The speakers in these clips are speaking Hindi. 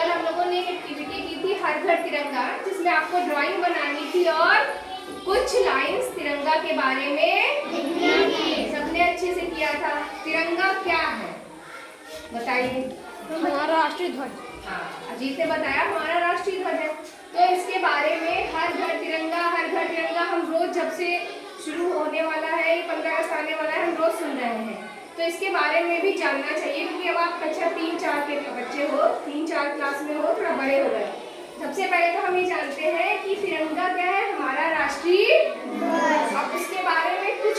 कल हम लोगों ने एक एक्टिविटी की थी हर घर तिरंगा, जिसमें आपको ड्राइंग बनानी थी और कुछ लाइंस तिरंगा के बारे में सबने अच्छे से किया था। तिरंगा क्या है बताइए? हमारा राष्ट्रीय ध्वज। हाँ, अजीत ने बताया हमारा राष्ट्रीय ध्वज है। तो इसके बारे में हर घर तिरंगा हम रोज जब से शुरू होने वाला है, 15 अगस्त आने वाला है, हम रोज सुन रहे हैं। तो इसके बारे में भी जानना चाहिए, क्योंकि अब आप कक्षा 3-4 के बच्चे हो, 3-4 क्लास में हो, थोड़ा बड़े हो गए। सबसे पहले तो हम ये जानते हैं कि तिरंगा क्या है, हमारा राष्ट्रीय ध्वज। अब उसके बारे में कुछ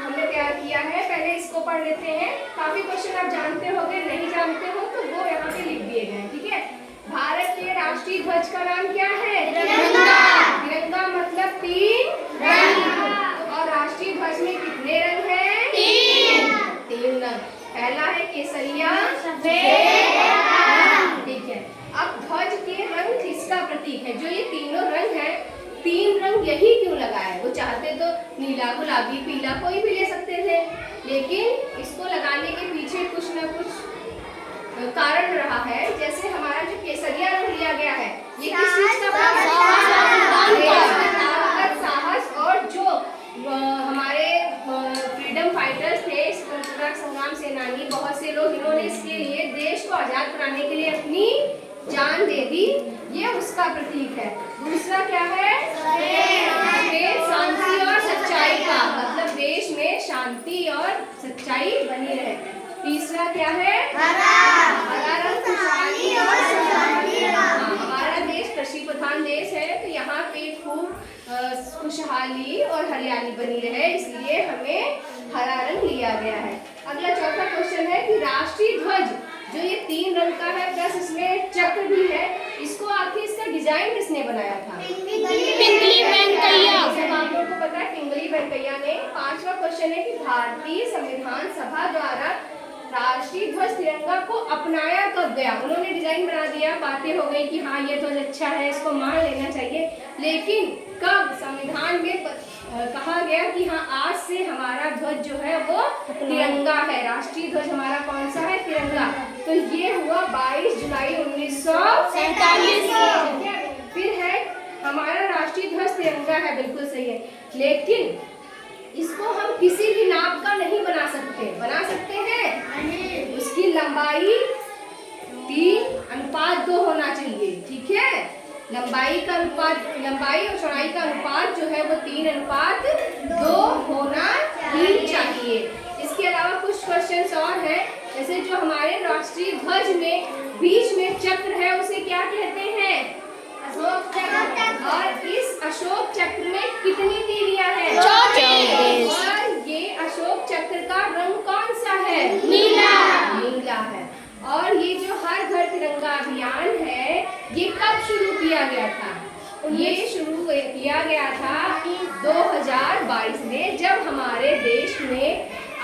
हमने तैयार किया है, पहले इसको पढ़ लेते हैं। काफी क्वेश्चन आप जानते होंगे, नहीं जानते हो तो वो यहाँ पे लिख दिए गए, ठीक है। भारत के राष्ट्रीय ध्वज का नाम क्या है? तिरंगा मतलब 3 रंग। और राष्ट्रीय ध्वज में कितने रंग हैं? 3 रंग। पहला है केसरिया, ठीक है। अब ध्वज के रंग किसका प्रतीक है? जो ये तीनों रंग हैं, 3 रंग यही क्यों लगाए? वो चाहते तो नीला, गुलाबी, पीला कोई भी ले सकते थे, लेकिन इसको लगाने के पीछे कुछ न कुछ कारण रहा है। जैसे हमारा जो केसरिया रंग लिया गया है, ये किस चीज का प्रतीक है? साहस। और जो हमारे फ्रीडम फाइटर्स थे, स्वतंत्रता संग्राम सेनानी, बहुत से लोग, इन्होंने इसके लिए देश को आजाद कराने के लिए अपनी जान दे दी, ये उसका प्रतीक है। दूसरा क्या है? शांति और सच्चाई का, मतलब देश में शांति और सच्चाई बनी रहे। तीसरा क्या है? हरा रंग खुशहाली और समृद्धि। हमारा देश कृषि प्रधान देश है, तो यहाँ पे खूब खुशहाली और हरियाली बनी रहे, इसलिए हमें हरा रंग लिया गया है। अगला चौथा क्वेश्चन है कि राष्ट्रीय ध्वज जो ये 3 रंग का है, प्लस इसमें चक्र भी है, इसको आखिर इसका डिजाइन किसने बनाया था? पिंगली वेंकैया। सब आप लोगों को पता है, पिंगली वेंकैया ने। 5वां क्वेश्चन है कि भारतीय संविधान सभा द्वारा राष्ट्रीय ध्वज तिरंगा को अपनाया कब गया? उन्होंने डिजाइन बना दिया, बातें हो गई कि हाँ ये ध्वज अच्छा है, इसको मान लेना चाहिए, लेकिन कब संविधान में कहा गया कि हाँ आज से हमारा ध्वज जो है वो तिरंगा है, राष्ट्रीय ध्वज हमारा कौन सा है? तिरंगा। तो ये हुआ 22 जुलाई 1947। फिर है हमारा राष्ट्रीय ध्वज तिरंगा है, बिल्कुल सही है, लेकिन इसको हम किसी भी नाप का नहीं बना सकते। बना सकते हैं? उसकी लंबाई 3:2 होना चाहिए, ठीक है। लंबाई का अनुपात, लंबाई और चौड़ाई का अनुपात जो है वो 3:2 होना ही चाहिए। इसके अलावा कुछ क्वेश्चंस और हैं, जैसे जो हमारे राष्ट्रीय ध्वज में बीच में चक्र है, उसे क्या कहते हैं? अशोक चक्र। और इस अशोक चक्र में कितनी तीलियां हैं? 44। और ये अशोक चक्र का रंग कौन सा है? नीला है। और ये जो हर घर तिरंगा अभियान है, ये कब शुरू किया गया था? ये शुरू किया गया था 2022 में, जब हमारे देश में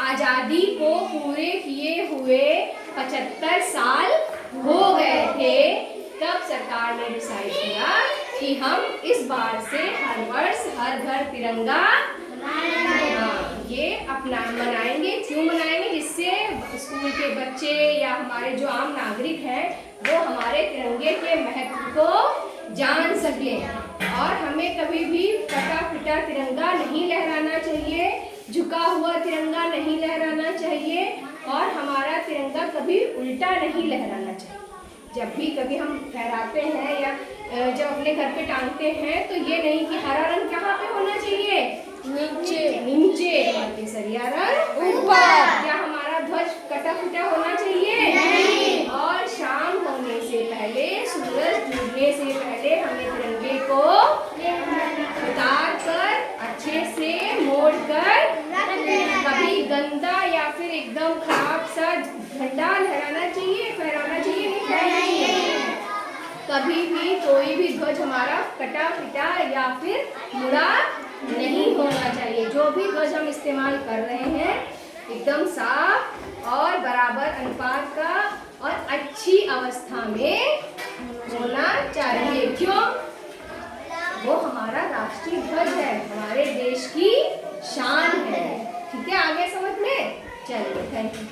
आजादी को पूरे किए हुए 75 साल हो गए थे। तब सरकार ने डिसाइड किया कि हम इस बार से हर वर्ष हर घर तिरंगा ये अपना मनाएंगे। क्यों मनाएंगे? जिससे स्कूल के बच्चे या हमारे जो आम नागरिक हैं, वो हमारे तिरंगे के महत्व को जान सके। और हमें कभी भी कटा पिटा तिरंगा नहीं लहराना चाहिए, झुका हुआ तिरंगा नहीं लहराना चाहिए, और हमारा तिरंगा कभी उल्टा नहीं लहराना चाहिए। जब भी कभी हम फहराते हैं या जब अपने घर पे टांगते हैं, तो ये नहीं कि हरा रंग कहाँ पे होना चाहिए? नीचे। और केसरिया रंग ऊपर। या हमारा ध्वज कटा फुटा होना चाहिए? नहीं। और शाम होने से पहले, सूरज डूबने से पहले हमें तिरंगे को उतार कर अच्छे से मोड़ कर, कभी गंदा या फिर एकदम खराब सा झंडा लहराना चाहिए, फहराना चाहिए नहीं। कभी भी कोई भी ध्वज हमारा कटा पिटा या फिर मुड़ा नहीं होना चाहिए। जो भी ध्वज हम इस्तेमाल कर रहे हैं, एकदम साफ और बराबर अनुपात का और अच्छी अवस्था में होना चाहिए। क्यों? वो हमारा राष्ट्रीय ध्वज है, हमारे देश की शान है। ठीक है, आगे समझ में? चलिए, थैंक यू।